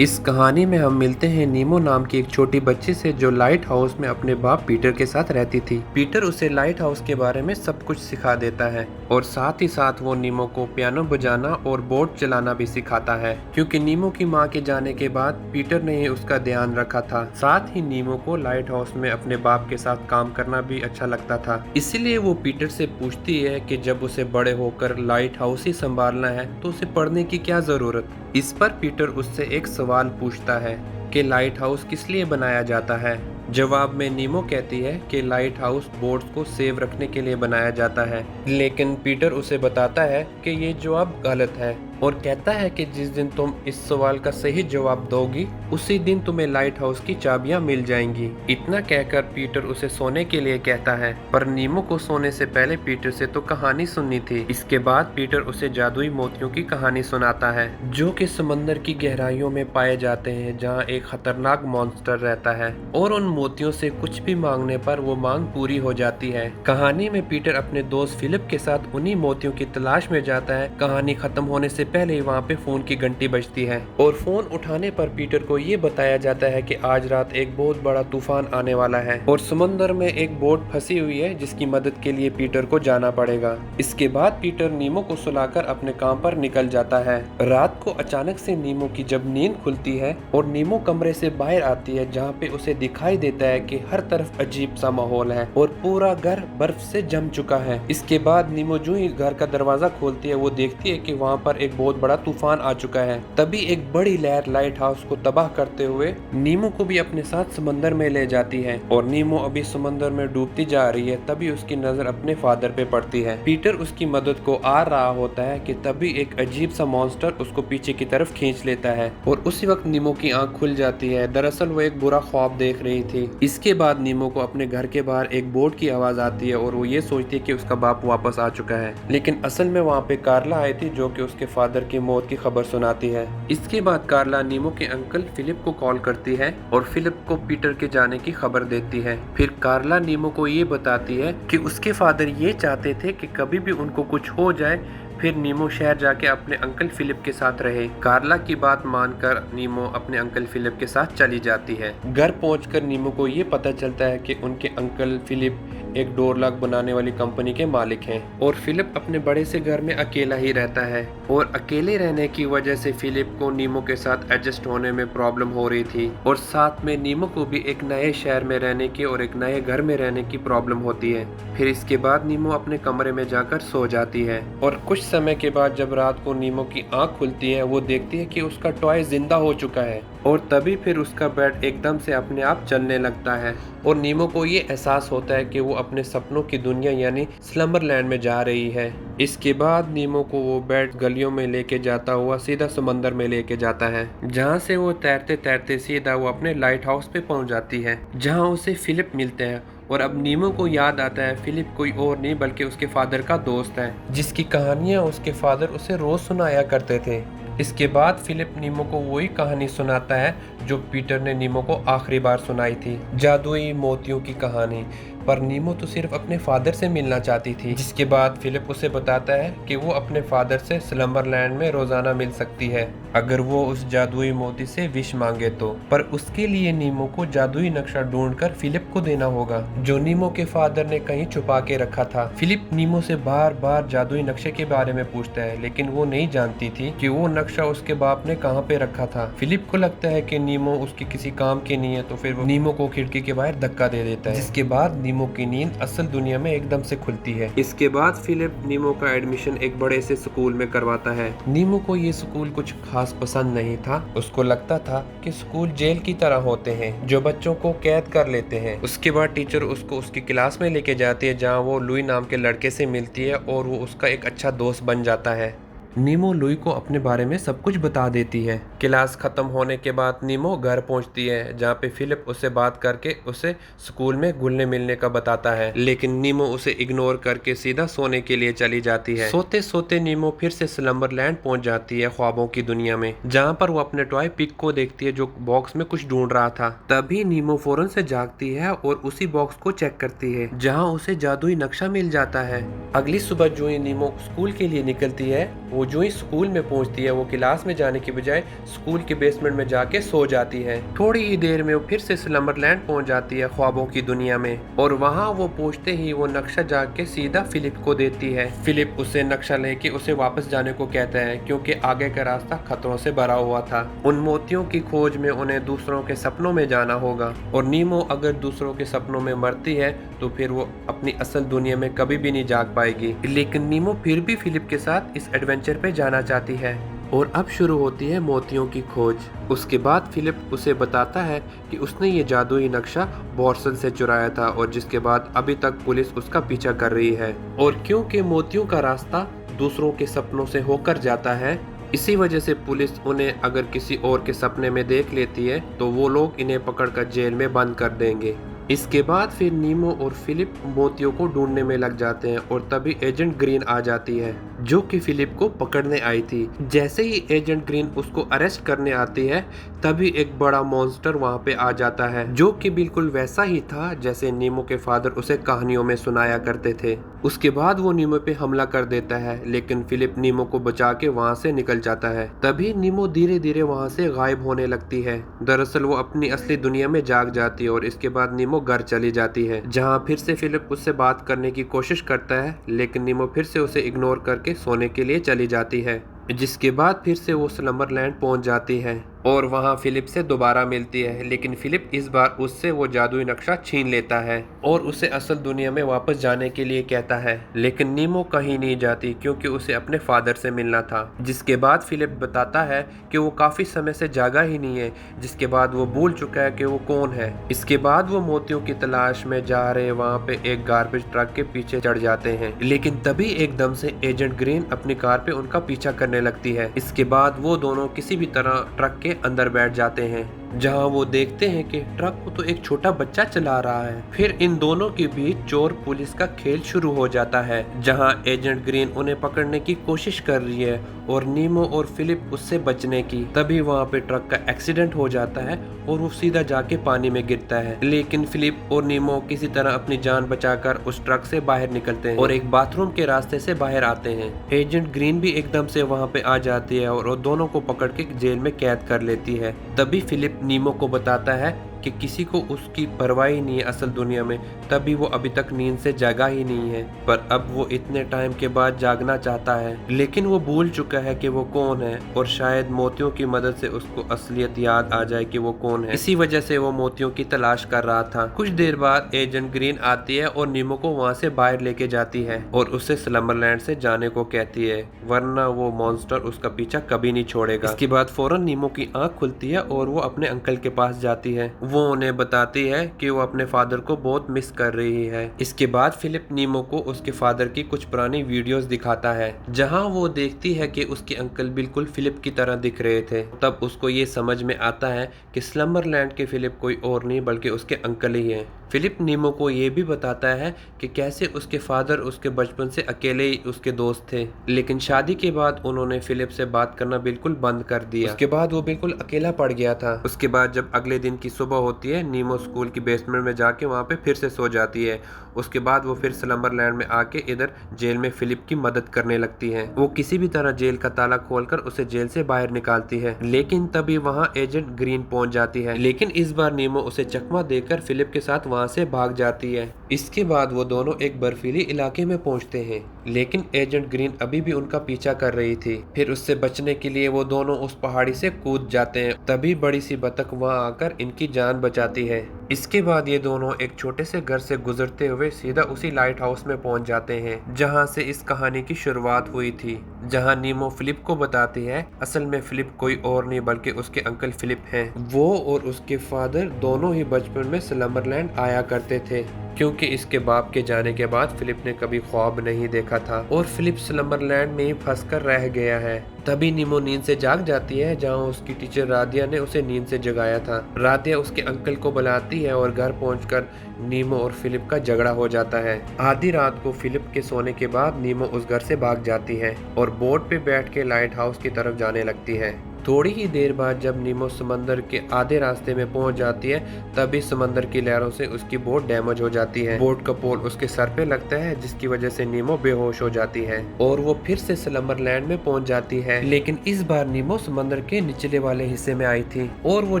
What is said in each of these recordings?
इस कहानी में हम मिलते हैं नीमो नाम की एक छोटी बच्ची से जो लाइट हाउस में अपने बाप पीटर के साथ रहती थी। पीटर उसे लाइट हाउस के बारे में सब कुछ सिखा देता है और साथ ही साथ वो नीमो को पियानो बजाना और बोट चलाना भी सिखाता है, क्योंकि नीमो की माँ के जाने के बाद पीटर ने ही उसका ध्यान रखा था। साथ ही नीमो को लाइट हाउस में अपने बाप के साथ काम करना भी अच्छा लगता था। इसीलिए वो पीटर से पूछती है कि जब उसे बड़े होकर लाइट हाउस ही संभालना है तो उसे पढ़ने की क्या जरूरत। इस पर पीटर उससे एक सवाल पूछता है कि लाइट हाउस किस लिए बनाया जाता है। जवाब में नीमो कहती है कि लाइट हाउस बोट्स को सेव रखने के लिए बनाया जाता है, लेकिन पीटर उसे बताता है कि ये जवाब गलत है और कहता है कि जिस दिन तुम इस सवाल का सही जवाब दोगी उसी दिन तुम्हें लाइट हाउस की चाबियां मिल जाएंगी। इतना कहकर पीटर उसे सोने के लिए कहता है, पर नीमो को सोने से पहले पीटर से तो कहानी सुननी थी। इसके बाद पीटर उसे जादुई मोतियों की कहानी सुनाता है जो कि समंदर की गहराइयों में पाए जाते हैं, जहाँ एक खतरनाक मॉन्स्टर रहता है और उन मोतियों से कुछ भी मांगने पर वो मांग पूरी हो जाती है। कहानी में पीटर अपने दोस्त फिलिप के साथ उन्हीं मोतियों की तलाश में जाता है। कहानी खत्म होने से पहले ही वहाँ पे फोन की घंटी बजती है और फोन उठाने पर पीटर को ये बताया जाता है कि आज रात एक बहुत बड़ा तूफान आने वाला है और समंदर में एक बोट फंसी हुई है जिसकी मदद के लिए पीटर को जाना पड़ेगा। इसके बाद पीटर नीमो को सुलाकर अपने काम पर निकल जाता है। रात को अचानक से नीमो की जब नींद खुलती है और नीमो कमरे से बाहर आती है, जहाँ पे उसे दिखाई देता है कि हर तरफ अजीब सा माहौल है और पूरा घर बर्फ से जम चुका है। इसके बाद नीमो जो ही घर का दरवाजा खोलती है वो देखती है कि वहाँ पर एक बहुत बड़ा तूफान आ चुका है। तभी एक बड़ी लहर लाइट हाउस को तबाह करते हुए नीमो को भी अपने साथ समंदर में ले जाती है और नीमो अभी समंदर में डूबती जा रही है। तभी उसकी नजर अपने फादर पे पड़ती है। पीटर उसकी मदद को आ रहा होता है कि तभी एक अजीब सा मॉन्स्टर उसको पीछे की तरफ खींच लेता है और उसी वक्त नीमो की आंख खुल जाती है। दरअसल वो एक बुरा ख्वाब देख रही थी। इसके बाद नीमो को अपने घर के बाहर एक बोट की आवाज आती है और वो ये सोचती है कि उसका बाप वापस आ चुका है, लेकिन असल में वहाँ पे कार्ला आई थी जो कि उसके फादर की मौत की खबर सुनाती है। इसके बाद कार्ला नीमो के अंकल फिलिप को कॉल करती है और फिलिप को पीटर के जाने की खबर देती है। फिर कार्ला नीमो को ये बताती है कि उसके फादर ये चाहते थे कि कभी भी उनको कुछ हो जाए फिर नीमो शहर जाके अपने अंकल फिलिप के साथ रहे। कार्ला की बात मानकर नीमो अपने अंकल फिलिप के साथ चली जाती है। घर पहुंचकर नीमो को ये पता चलता है कि उनके अंकल फिलिप एक डोर लॉक बनाने वाली कंपनी के मालिक हैं और फिलिप अपने बड़े से घर में अकेला ही रहता है और अकेले रहने की वजह से फिलिप को नीमो के साथ एडजस्ट होने में प्रॉब्लम हो रही थी और साथ में नीमो को भी एक नए शहर में रहने की और एक नए घर में रहने की प्रॉब्लम होती है। फिर इसके बाद नीमो अपने कमरे में जाकर सो जाती है और कुछ समय के बाद जब रात को नीमो की आंख खुलती है वो देखती है कि उसका टॉय जिंदा हो चुका है और तभी फिर उसका बेड एकदम से अपने आप चलने लगता है और नीमो को ये एहसास होता है कि वो अपने सपनों की दुनिया यानी स्लम्बर लैंड में जा रही है। इसके बाद नीमो को वो बेड गलियों में लेके जाता हुआ सीधा समंदर में लेके जाता है, जहाँ से वो तैरते तैरते सीधा वो अपने लाइट हाउस पे पहुँच जाती है, जहाँ उसे फिलिप मिलते हैं। और अब नीमो को याद आता है फिलिप कोई और नहीं बल्कि उसके फादर का दोस्त है, जिसकी कहानियां उसके फादर उसे रोज सुनाया करते थे। इसके बाद फिलिप नीमो को वही कहानी सुनाता है जो पीटर ने नीमो को आखिरी बार सुनाई थी, जादुई मोतियों की कहानी। पर नीमो तो सिर्फ अपने फादर से मिलना चाहती थी। जिसके बाद फिलिप उसे बताता है कि वो अपने फादर से स्लम्बरलैंड में रोजाना मिल सकती है अगर वो उस जादुई मोती से विश मांगे तो, पर उसके लिए नीमो को जादुई नक्शा ढूंढकर फिलिप को देना होगा जो नीमो के फादर ने कहीं छुपा के रखा था। फिलिप नीमो से बार बार जादुई नक्शे के बारे में पूछता है, लेकिन वो नहीं जानती थी कि वो नक्शा उसके बाप ने कहाँ पे रखा था। फिलिप को लगता है कि नीमो उसके किसी काम की नहीं है, तो फिर वो नीमो को खिड़की के बाहर धक्का दे देता है, जिसके बाद नीमो की नींद असल दुनिया में एकदम से खुलती है। इसके बाद फिलिप नीमो का एडमिशन एक बड़े से स्कूल में करवाता है। नीमो को ये स्कूल कुछ खास पसंद नहीं था। उसको लगता था कि स्कूल जेल की तरह होते हैं जो बच्चों को कैद कर लेते हैं। उसके बाद टीचर उसको उसकी क्लास में लेके जाती है, जहाँ वो लुई नाम के लड़के से मिलती है और वो उसका एक अच्छा दोस्त बन जाता है। नीमो लुई को अपने बारे में सब कुछ बता देती है। क्लास खत्म होने के बाद नीमो घर पहुंचती है, जहाँ पे फिलिप उससे बात करके उसे स्कूल में घुलने मिलने का बताता है, लेकिन नीमो उसे इग्नोर करके सीधा सोने के लिए चली जाती है। सोते सोते नीमो फिर से स्लम्बरलैंड पहुंच जाती है, ख्वाबों की दुनिया में, जहाँ पर वो अपने टॉय पिग को देखती है जो बॉक्स में कुछ ढूंढ रहा था। तभी नीमो फौरन से जागती है और उसी बॉक्स को चेक करती है, जहाँ उसे जादुई नक्शा मिल जाता है। अगली सुबह जो ही नीमो स्कूल के लिए निकलती है वो जो ही स्कूल में पहुंचती है वो क्लास में जाने की बजाय स्कूल के बेसमेंट में जाके सो जाती है। थोड़ी ही देर में वो फिर से स्लम्बरलैंड पहुंच जाती है ख्वाबों की दुनिया में, और वहाँ वो पहुंचते ही वो नक्शा जाके सीधा फिलिप को देती है। फिलिप उसे नक्शा लेके उसे वापस जाने को कहता है क्योंकि आगे का रास्ता खतरों से भरा हुआ था। उन मोतियों की खोज में उन्हें दूसरों के सपनों में जाना होगा, और नीमो अगर दूसरों के सपनों में मरती है तो फिर वो अपनी असल दुनिया में कभी भी नहीं जाग पाएगी। लेकिन नीमो फिर भी फिलिप के साथ इस एडवेंचर पे जाना चाहती है, और अब शुरू होती है मोतियों की खोज। उसके बाद फिलिप उसे बताता है कि उसने ये जादुई नक्शा बॉर्सन से चुराया था, और जिसके बाद अभी तक पुलिस उसका पीछा कर रही है। और क्योंकि मोतियों का रास्ता दूसरों के सपनों से होकर जाता है, इसी वजह से पुलिस उन्हें अगर किसी और के सपने में देख लेती है तो वो लोग इन्हें पकड़कर जेल में बंद कर देंगे। इसके बाद फिर नीमो और फिलिप मोतियों को ढूंढने में लग जाते हैं, और तभी एजेंट ग्रीन आ जाती है जो कि फिलिप को पकड़ने आई थी। जैसे ही एजेंट ग्रीन उसको अरेस्ट करने आती है तभी एक बड़ा मॉन्स्टर वहां पे आ जाता है, जो कि बिल्कुल वैसा ही था जैसे नीमो के फादर उसे कहानियों में सुनाया करते थे। उसके बाद वो नीमो पे हमला कर देता है, लेकिन फिलिप नीमो को बचा के वहां से निकल जाता है। तभी नीमो धीरे धीरे वहां से गायब होने लगती है। दरअसल वो अपनी असली दुनिया में जाग जाती है, और इसके बाद नीमो घर चली जाती है, जहां फिर से फिलिप उससे बात करने की कोशिश करता है, लेकिन नीमो फिर से उसे इग्नोर करके सोने के लिए चली जाती है। जिसके बाद फिर से वो स्लम्बरलैंड पहुंच जाती है और वहां फिलिप से दोबारा मिलती है, लेकिन फिलिप इस बार उससे वो जादुई नक्शा छीन लेता है और उसे असल दुनिया में वापस जाने के लिए कहता है। लेकिन नीमो कहीं नहीं जाती क्योंकि उसे अपने फादर से मिलना था। जिसके बाद फिलिप बताता है कि वो काफी समय से जागा ही नहीं है, जिसके बाद वो भूल चुका है कि वो कौन है। इसके बाद वो मोतियों की तलाश में जा रहे वहाँ पे एक गार्बेज ट्रक के पीछे चढ़ जाते हैं, लेकिन तभी एकदम से एजेंट ग्रीन अपनी कार पे उनका पीछा करने लगती है। इसके बाद वो दोनों किसी भी तरह ट्रक के अंदर बैठ जाते हैं, जहां वो देखते हैं कि ट्रक को तो एक छोटा बच्चा चला रहा है। फिर इन दोनों के बीच चोर पुलिस का खेल शुरू हो जाता है, जहां एजेंट ग्रीन उन्हें पकड़ने की कोशिश कर रही है और नीमो और फिलिप उससे बचने की। तभी वहां पे ट्रक का एक्सीडेंट हो जाता है और वो सीधा जाके पानी में गिरता है, लेकिन फिलिप और नीमो किसी तरह अपनी जान बचाकर उस ट्रक से बाहर निकलते हैं और एक बाथरूम के रास्ते से बाहर आते हैं। एजेंट ग्रीन भी एकदम से वहां पे आ जाती है और दोनों को पकड़ के जेल में कैद कर लेती है। तभी फिलिप नीमो को बताता है कि किसी को उसकी परवाह ही नहीं है असल दुनिया में, तभी वो अभी तक नींद से जागा ही नहीं है। पर अब वो इतने टाइम के बाद जागना चाहता है, लेकिन वो भूल चुका है कि वो कौन है और शायद मोतियों की मदद से उसको असलियत याद आ जाए कि वो कौन है। इसी वजह से वो मोतियों की तलाश कर रहा था। कुछ देर बाद एजेंट ग्रीन आती है और नीमो को वहाँ से बाहर लेके जाती है और उससे स्लम्बरलैंड से जाने को कहती है, वरना वो मॉन्स्टर उसका पीछा कभी नहीं छोड़ेगा। इसके बाद फौरन नीमो की आंख खुलती है और वो अपने अंकल के पास जाती है। वो उन्हें बताती है कि वो अपने फादर को बहुत मिस कर रही है। इसके बाद फिलिप नीमो को उसके फादर की कुछ पुरानी वीडियोस दिखाता है, जहां वो देखती है कि उसके अंकल बिल्कुल फिलिप की तरह दिख रहे थे। तब उसको ये समझ में आता है कि स्लम्बरलैंड के फिलिप कोई और नहीं बल्कि उसके अंकल ही हैं। फिलिप नीमो को ये भी बताता है कि कैसे उसके फादर उसके बचपन से अकेले ही उसके दोस्त थे, लेकिन शादी के बाद उन्होंने फिलिप से बात करना बिल्कुल बंद कर दिया। उसके बाद वो बिल्कुल अकेला पड़ गया था। उसके बाद जब अगले दिन की सुबह होती है, नीमो स्कूल की बेसमेंट में जाके वहाँ पे फिर से सो जाती है। उसके बाद वो फिर स्लम्बरलैंड में आके इधर जेल में फिलिप की मदद करने लगती है। वो किसी भी तरह जेल का ताला खोलकर उसे जेल से बाहर निकालती है, लेकिन तभी वहाँ एजेंट ग्रीन पहुंच जाती है। लेकिन इस बार नीमो उसे चकमा देकर फिलिप के साथ वहाँ से भाग जाती है। इसके बाद वो दोनों एक बर्फीली इलाके में पहुंचते हैं, लेकिन एजेंट ग्रीन अभी भी उनका पीछा कर रही थी। फिर उससे बचने के लिए वो दोनों उस पहाड़ी से कूद जाते हैं। तभी बड़ी सी बतख वहाँ आकर इनकी जान बचाती है। इसके बाद ये दोनों एक छोटे से घर से गुजरते हुए सीधा उसी लाइट हाउस में पहुंच जाते हैं, जहां से इस कहानी की शुरुआत हुई थी। जहां नीमो फिलिप को बताती है असल में फिलिप कोई और नहीं बल्कि उसके अंकल फिलिप हैं। वो और उसके फादर दोनों ही बचपन में स्लम्बरलैंड आया करते थे, क्योंकि इसके बाप के जाने के बाद फिलिप ने कभी ख्वाब नहीं देखा था और फिलिप स्लम्बरलैंड में ही फंसकर रह गया है। तभी नीमो नींद से जाग जाती है, जहां उसकी टीचर राधिया ने उसे नींद से जगाया था। राधिया उसके अंकल को बुलाती है और घर पहुंचकर नीमो और फिलिप का झगड़ा हो जाता है। आधी रात को फिलिप के सोने के बाद नीमो उस घर से भाग जाती है और बोट पे बैठ के लाइट हाउस की तरफ जाने लगती है। थोड़ी ही देर बाद जब नीमो समंदर के आधे रास्ते में पहुंच जाती है, तभी समंदर की लहरों से उसकी बोट डैमेज हो जाती है। बोट का पोल उसके सर पे लगता है, जिसकी वजह से नीमो बेहोश हो जाती है और वो फिर से स्लम्बरलैंड में पहुंच जाती है। लेकिन इस बार नीमो समंदर के निचले वाले हिस्से में आई थी और वो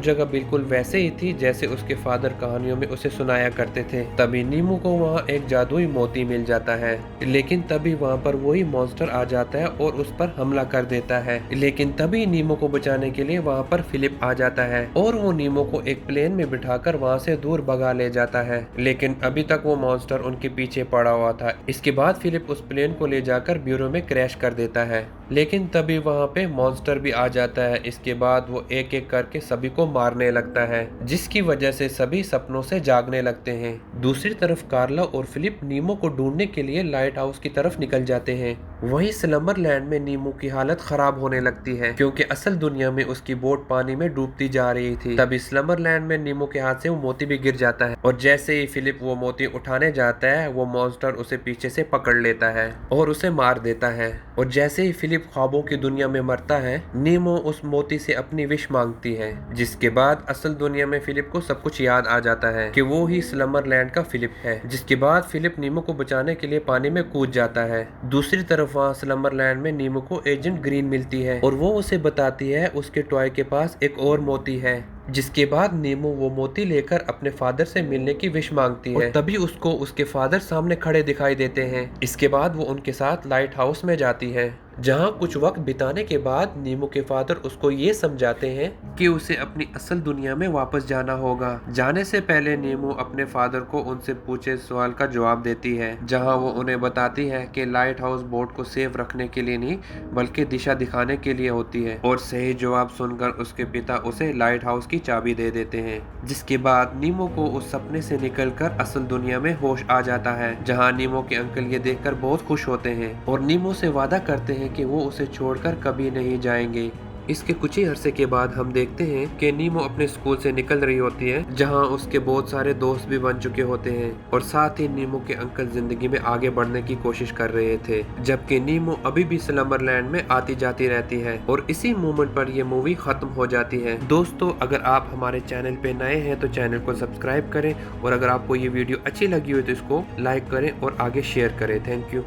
जगह बिल्कुल वैसे ही थी जैसे उसके फादर कहानियों में उसे सुनाया करते थे। तभी नीमो को वहाँ एक जादुई मोती मिल जाता है, लेकिन तभी वहाँ पर वही मॉन्स्टर आ जाता है और उस पर हमला कर देता है। लेकिन तभी नीमो को बचाने के लिए वहाँ पर फिलिप आ जाता है और वो नीमो को एक प्लेन में बिठाकर वहाँ से दूर भगा ले जाता है। लेकिन अभी तक वो मॉन्स्टर उनके पीछे पड़ा हुआ था। इसके बाद फिलिप उस प्लेन को ले जाकर ब्यूरो में क्रैश कर देता है, लेकिन तभी वहाँ पे मॉन्स्टर भी आ जाता है। इसके बाद वो एक एक करके सभी को मारने लगता है, जिसकी वजह से सभी सपनों से जागने लगते हैं। दूसरी तरफ कार्ला और फिलिप नीमो को ढूंढने के लिए लाइट हाउस की तरफ निकल जाते हैं। वहीं स्लम्बरलैंड में नीमो की हालत खराब होने लगती है, क्योंकि असल दुनिया में उसकी बोट पानी में डूबती जा रही थी। तभी स्लम्बरलैंड में नीमो के हाथ से वो मोती भी गिर जाता है और जैसे ही फिलिप वो मोती उठाने जाता है, वो मॉन्स्टर उसे पीछे से पकड़ लेता है और उसे मार देता है। और जैसे ही फिलिप ख्वाबों की दुनिया में मरता है, नीमो उस मोती से अपनी विश मांगती है, जिसके बाद असल दुनिया में फिलिप को सब कुछ याद आ जाता है कि वो ही स्लम्बरलैंड का फिलिप है। जिसके बाद फिलिप नीमो को बचाने के लिए पानी में कूद जाता है। दूसरी तरफ वहाँ स्लम्बरलैंड में नीमो को एजेंट ग्रीन मिलती है और वो उसे बताती है उसके टॉय के पास एक और मोती है। जिसके बाद नीमो वो मोती लेकर अपने फादर से मिलने की विश मांगती है और तभी उसको उसके फादर सामने खड़े दिखाई देते हैं। इसके बाद वो उनके साथ लाइट हाउस में जाती है, जहाँ कुछ वक्त बिताने के बाद नीमो के फादर उसको ये समझाते हैं कि उसे अपनी असल दुनिया में वापस जाना होगा। जाने से पहले नीमो अपने फादर को उनसे पूछे सवाल का जवाब देती है, जहाँ वो उन्हें बताती है कि लाइट हाउस बोट को सेफ रखने के लिए नहीं बल्कि दिशा दिखाने के लिए होती है। और सही जवाब सुनकर उसके पिता उसे लाइट हाउस की चाबी दे देते हैं। जिसके बाद नीमो को उस सपने से निकलकर असल दुनिया में होश आ जाता है, जहाँ नीमो के अंकल ये देखकर बहुत खुश होते हैं और नीमो से वादा करते हैं कि वो उसे छोड़कर कभी नहीं जाएंगे। इसके कुछ ही अरसे के बाद हम देखते हैं कि नीमो अपने स्कूल से निकल रही होती है, जहां उसके बहुत सारे दोस्त भी बन चुके होते हैं और साथ ही नीमो के अंकल जिंदगी में आगे बढ़ने की कोशिश कर रहे थे, जबकि नीमो अभी भी स्लम्बरलैंड में आती जाती रहती है। और इसी मोमेंट पर यह मूवी खत्म हो जाती है। दोस्तों, अगर आप हमारे चैनल पे नए हैं तो चैनल को सब्सक्राइब करें और अगर आपको ये वीडियो अच्छी लगी हो तो इसको लाइक करें और आगे शेयर करें। Thank you.